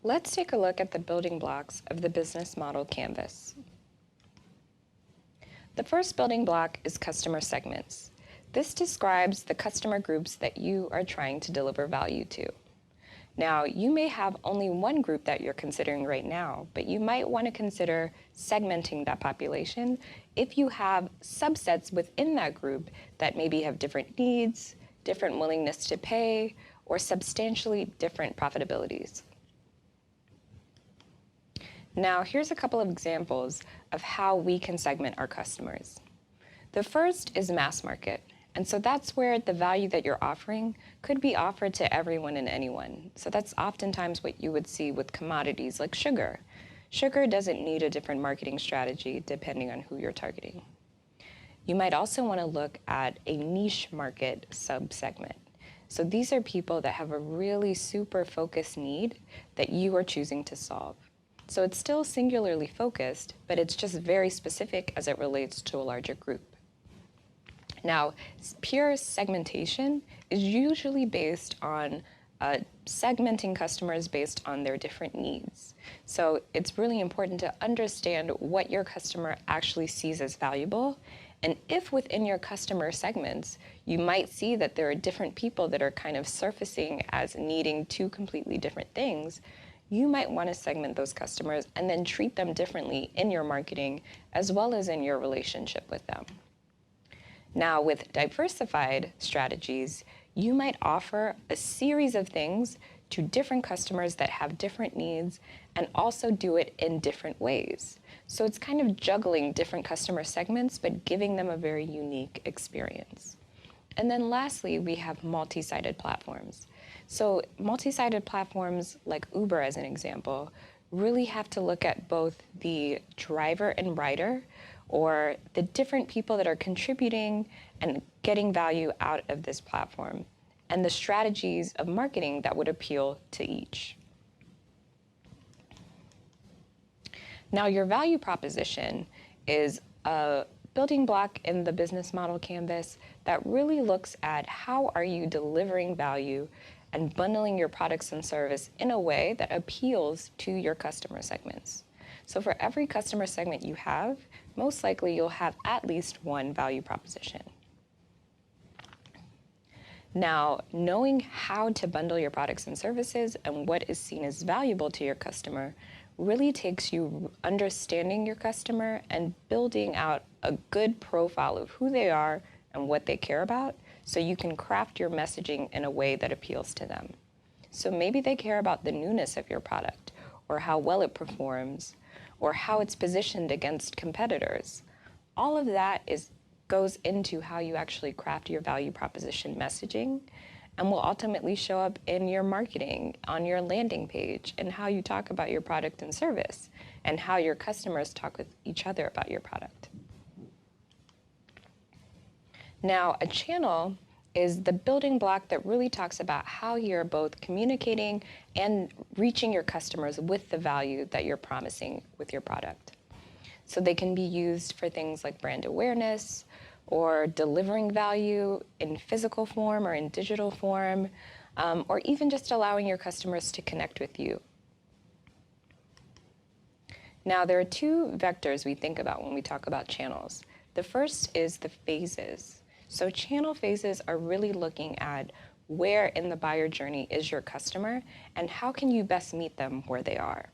Let's take a look at the building blocks of the business model canvas. The first building block is customer segments. This describes the customer groups that you are trying to deliver value to. Now, you may have only one group that you're considering right now, but you might want to consider segmenting that population if you have subsets within that group that maybe have different needs, different willingness to pay, or substantially different profitabilities. Now, here's a couple of examples of how we can segment our customers. The first is mass market. And so that's where the value that you're offering could be offered to everyone and anyone. So that's oftentimes what you would see with commodities like sugar. Sugar doesn't need a different marketing strategy depending on who you're targeting. You might also want to look at a niche market subsegment. So these are people that have a really super focused need that you are choosing to solve. So it's still singularly focused, but it's just very specific as it relates to a larger group. Now, pure segmentation is usually based on segmenting customers based on their different needs. So it's really important to understand what your customer actually sees as valuable. And if within your customer segments, you might see that there are different people that are kind of surfacing as needing two completely different things, you might want to segment those customers and then treat them differently in your marketing as well as in your relationship with them. Now, with diversified strategies, you might offer a series of things to different customers that have different needs and also do it in different ways. So it's kind of juggling different customer segments, but giving them a very unique experience. And then lastly, we have multi-sided platforms. So multi-sided platforms like Uber, as an example, really have to look at both the driver and rider, or the different people that are contributing and getting value out of this platform, and the strategies of marketing that would appeal to each. Now, your value proposition is a building block in the business model canvas that really looks at how are you delivering value and bundling your products and service in a way that appeals to your customer segments. So for every customer segment you have, most likely you'll have at least one value proposition. Now, knowing how to bundle your products and services and what is seen as valuable to your customer really takes you understanding your customer and building out a good profile of who they are and what they care about, so you can craft your messaging in a way that appeals to them. So maybe they care about the newness of your product, or how well it performs, or how it's positioned against competitors. All of that goes into how you actually craft your value proposition messaging, and will ultimately show up in your marketing, on your landing page, and how you talk about your product and service, and how your customers talk with each other about your product. Now, a channel is the building block that really talks about how you're both communicating and reaching your customers with the value that you're promising with your product. So they can be used for things like brand awareness, or delivering value in physical form or in digital form, or even just allowing your customers to connect with you. Now, there are two vectors we think about when we talk about channels. The first is the phases. So channel phases are really looking at where in the buyer journey is your customer and how can you best meet them where they are.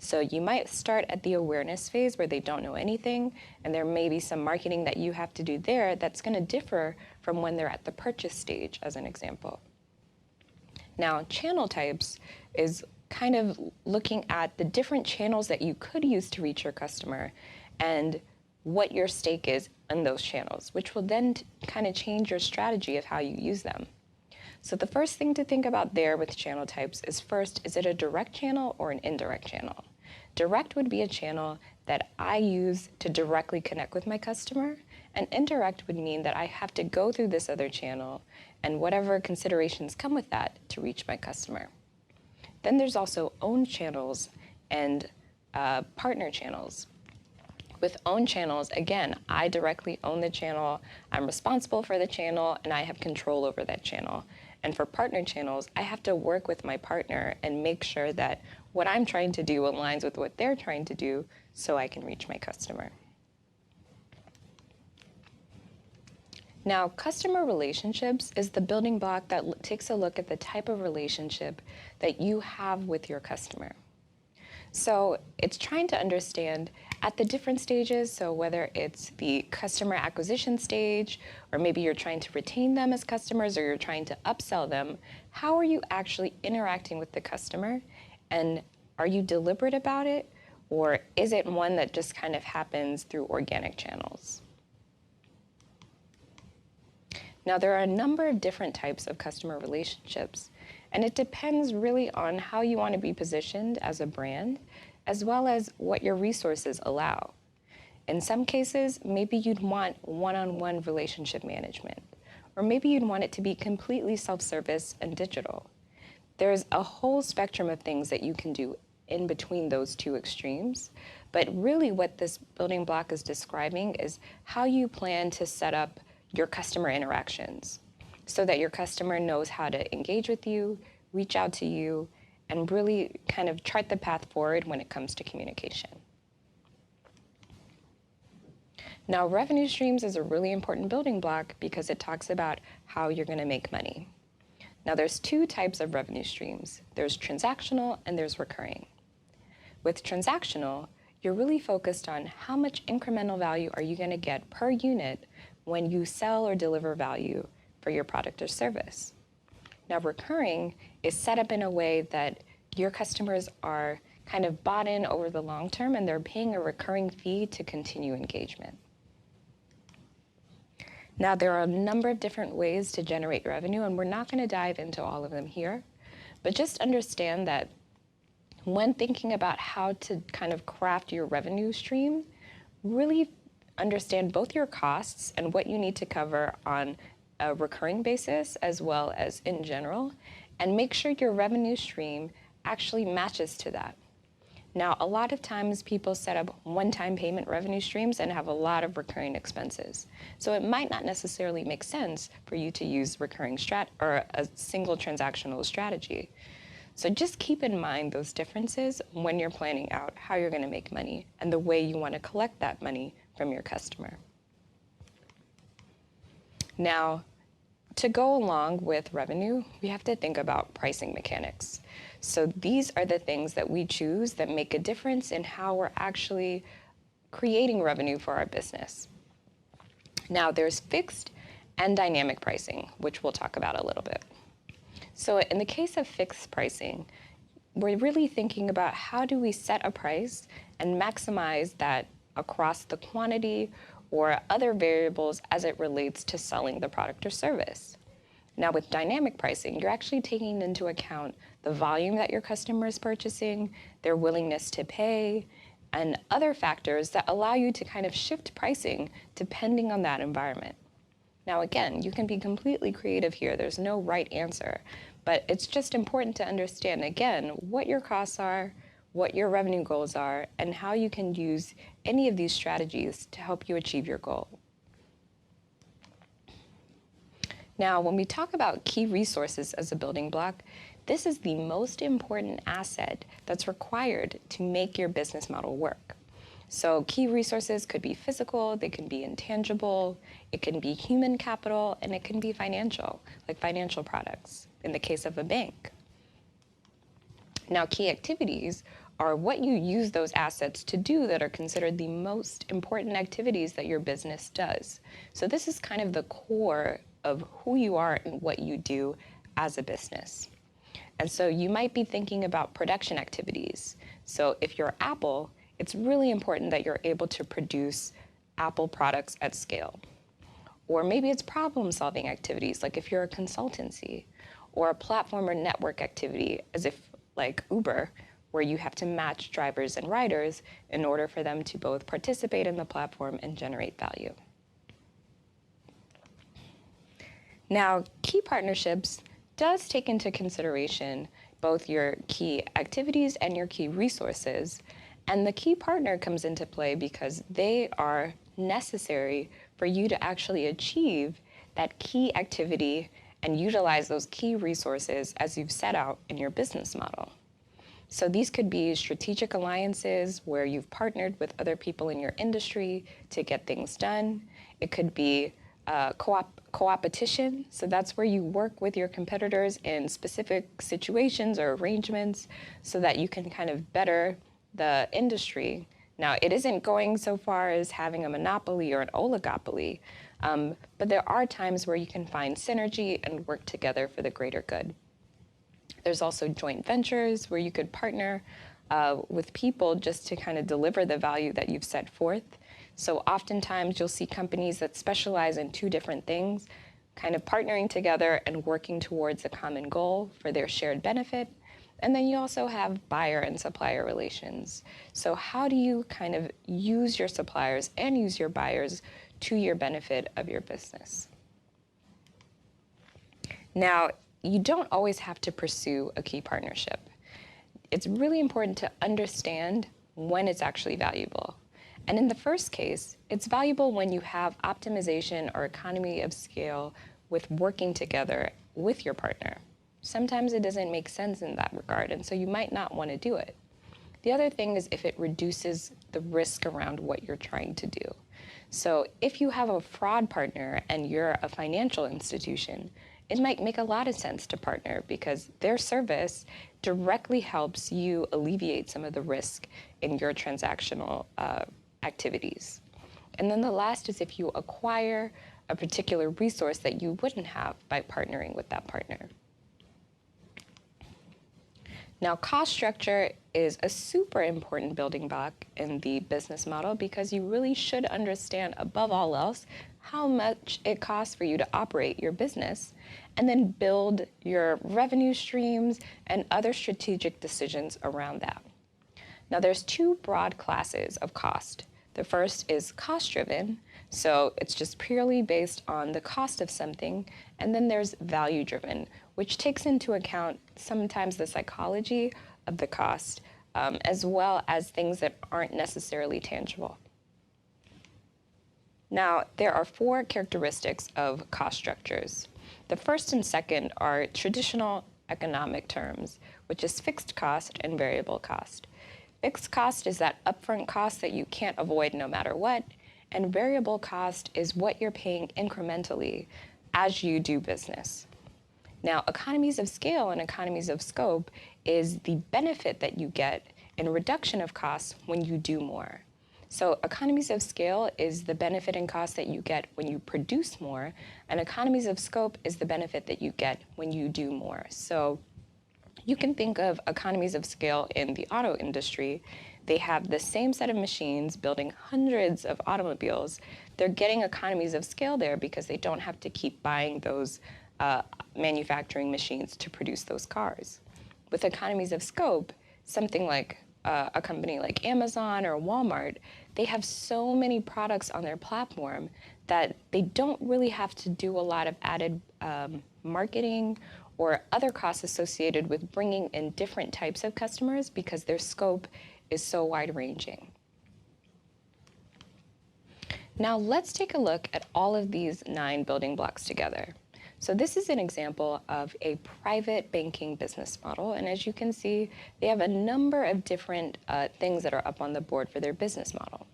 So you might start at the awareness phase where they don't know anything, and there may be some marketing that you have to do there that's going to differ from when they're at the purchase stage, as an example. Now, channel types is kind of looking at the different channels that you could use to reach your customer and what your stake is in those channels, which will then kind of change your strategy of how you use them. So the first thing to think about there with channel types is, first, is it a direct channel or an indirect channel? Direct would be a channel that I use to directly connect with my customer, and indirect would mean that I have to go through this other channel and whatever considerations come with that to reach my customer. Then there's also owned channels and partner channels. With owned channels, again, I directly own the channel, I'm responsible for the channel, and I have control over that channel. And for partner channels, I have to work with my partner and make sure that what I'm trying to do aligns with what they're trying to do so I can reach my customer. Now, customer relationships is the building block that takes a look at the type of relationship that you have with your customer. So it's trying to understand at the different stages, so whether it's the customer acquisition stage, or maybe you're trying to retain them as customers, or you're trying to upsell them, how are you actually interacting with the customer? And are you deliberate about it? Or is it one that just kind of happens through organic channels? Now, there are a number of different types of customer relationships, and it depends really on how you want to be positioned as a brand, as well as what your resources allow. In some cases, maybe you'd want one-on-one relationship management, or maybe you'd want it to be completely self-service and digital. There's a whole spectrum of things that you can do in between those two extremes, but really what this building block is describing is how you plan to set up your customer interactions so that your customer knows how to engage with you, reach out to you, and really kind of chart the path forward when it comes to communication. Now, revenue streams is a really important building block because it talks about how you're going to make money. Now, there's two types of revenue streams. There's transactional and there's recurring. With transactional, you're really focused on how much incremental value are you going to get per unit when you sell or deliver value for your product or service. Now, recurring is set up in a way that your customers are kind of bought in over the long term and they're paying a recurring fee to continue engagement. Now, there are a number of different ways to generate revenue, and we're not going to dive into all of them here, but just understand that when thinking about how to kind of craft your revenue stream, really understand both your costs and what you need to cover on a recurring basis as well as in general, and make sure your revenue stream actually matches to that. Now, a lot of times people set up one-time payment revenue streams and have a lot of recurring expenses. So it might not necessarily make sense for you to use recurring or a single transactional strategy. So just keep in mind those differences when you're planning out how you're going to make money and the way you want to collect that money from your customer. Now, to go along with revenue, we have to think about pricing mechanics. So these are the things that we choose that make a difference in how we're actually creating revenue for our business. Now, there's fixed and dynamic pricing, which we'll talk about a little bit. So in the case of fixed pricing, we're really thinking about how do we set a price and maximize that across the quantity or other variables as it relates to selling the product or service. Now, with dynamic pricing, you're actually taking into account the volume that your customer is purchasing, their willingness to pay, and other factors that allow you to kind of shift pricing depending on that environment. Now, again, you can be completely creative here. There's no right answer, but it's just important to understand, again, what your costs are, what your revenue goals are, and how you can use any of these strategies to help you achieve your goal. Now, when we talk about key resources as a building block, this is the most important asset that's required to make your business model work. So key resources could be physical, they can be intangible, it can be human capital, and it can be financial, like financial products, in the case of a bank. Now, key activities are what you use those assets to do that are considered the most important activities that your business does. So this is kind of the core of who you are and what you do as a business. And so you might be thinking about production activities. So if you're Apple, it's really important that you're able to produce Apple products at scale. Or maybe it's problem-solving activities, like if you're a consultancy, or a platform or network activity, as if like Uber, where you have to match drivers and riders in order for them to both participate in the platform and generate value. Now, key partnerships does take into consideration both your key activities and your key resources, and the key partner comes into play because they are necessary for you to actually achieve that key activity and utilize those key resources as you've set out in your business model. So these could be strategic alliances where you've partnered with other people in your industry to get things done. It could be co-opetition, so that's where you work with your competitors in specific situations or arrangements so that you can kind of better the industry. Now, it isn't going so far as having a monopoly or an oligopoly, but there are times where you can find synergy and work together for the greater good. There's also joint ventures where you could partner with people just to kind of deliver the value that you've set forth. So oftentimes you'll see companies that specialize in two different things, kind of partnering together and working towards a common goal for their shared benefit. And then you also have buyer and supplier relations. So how do you kind of use your suppliers and use your buyers to your benefit of your business? Now, you don't always have to pursue a key partnership. It's really important to understand when it's actually valuable. And in the first case, it's valuable when you have optimization or economy of scale with working together with your partner. Sometimes it doesn't make sense in that regard, and so you might not want to do it. The other thing is if it reduces the risk around what you're trying to do. So if you have a fraud partner and you're a financial institution, it might make a lot of sense to partner because their service directly helps you alleviate some of the risk in your transactional activities. And then the last is if you acquire a particular resource that you wouldn't have by partnering with that partner. Now, cost structure is a super important building block in the business model because you really should understand, above all else, how much it costs for you to operate your business, and then build your revenue streams and other strategic decisions around that. Now, there's two broad classes of cost. The first is cost-driven, so it's just purely based on the cost of something, and then there's value-driven, which takes into account sometimes the psychology of the cost, as well as things that aren't necessarily tangible. Now, there are four characteristics of cost structures. The first and second are traditional economic terms, which is fixed cost and variable cost. Fixed cost is that upfront cost that you can't avoid no matter what, and variable cost is what you're paying incrementally as you do business. Now, economies of scale and economies of scope is the benefit that you get in reduction of costs when you do more. So economies of scale is the benefit and cost that you get when you produce more, and economies of scope is the benefit that you get when you do more. So you can think of economies of scale in the auto industry. They have the same set of machines building hundreds of automobiles. They're getting economies of scale there because they don't have to keep buying those manufacturing machines to produce those cars. With economies of scope, something like a company like Amazon or Walmart, they have so many products on their platform that they don't really have to do a lot of added marketing or other costs associated with bringing in different types of customers because their scope is so wide-ranging. Now let's take a look at all of these 9 building blocks together. So this is an example of a private banking business model, and as you can see, they have a number of different things that are up on the board for their business model.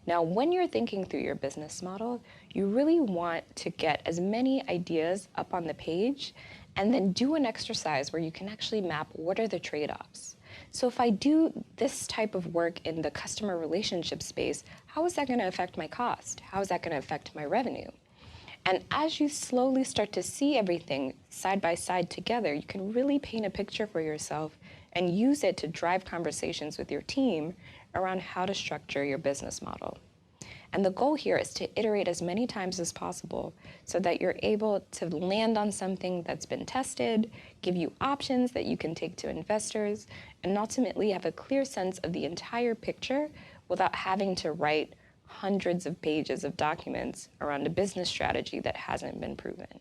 Now, when you're thinking through your business model, you really want to get as many ideas up on the page and then do an exercise where you can actually map what are the trade-offs. So if I do this type of work in the customer relationship space, how is that going to affect my cost? How is that going to affect my revenue? And as you slowly start to see everything side by side together, you can really paint a picture for yourself and use it to drive conversations with your team around how to structure your business model. And the goal here is to iterate as many times as possible so that you're able to land on something that's been tested, give you options that you can take to investors, and ultimately have a clear sense of the entire picture without having to write hundreds of pages of documents around a business strategy that hasn't been proven.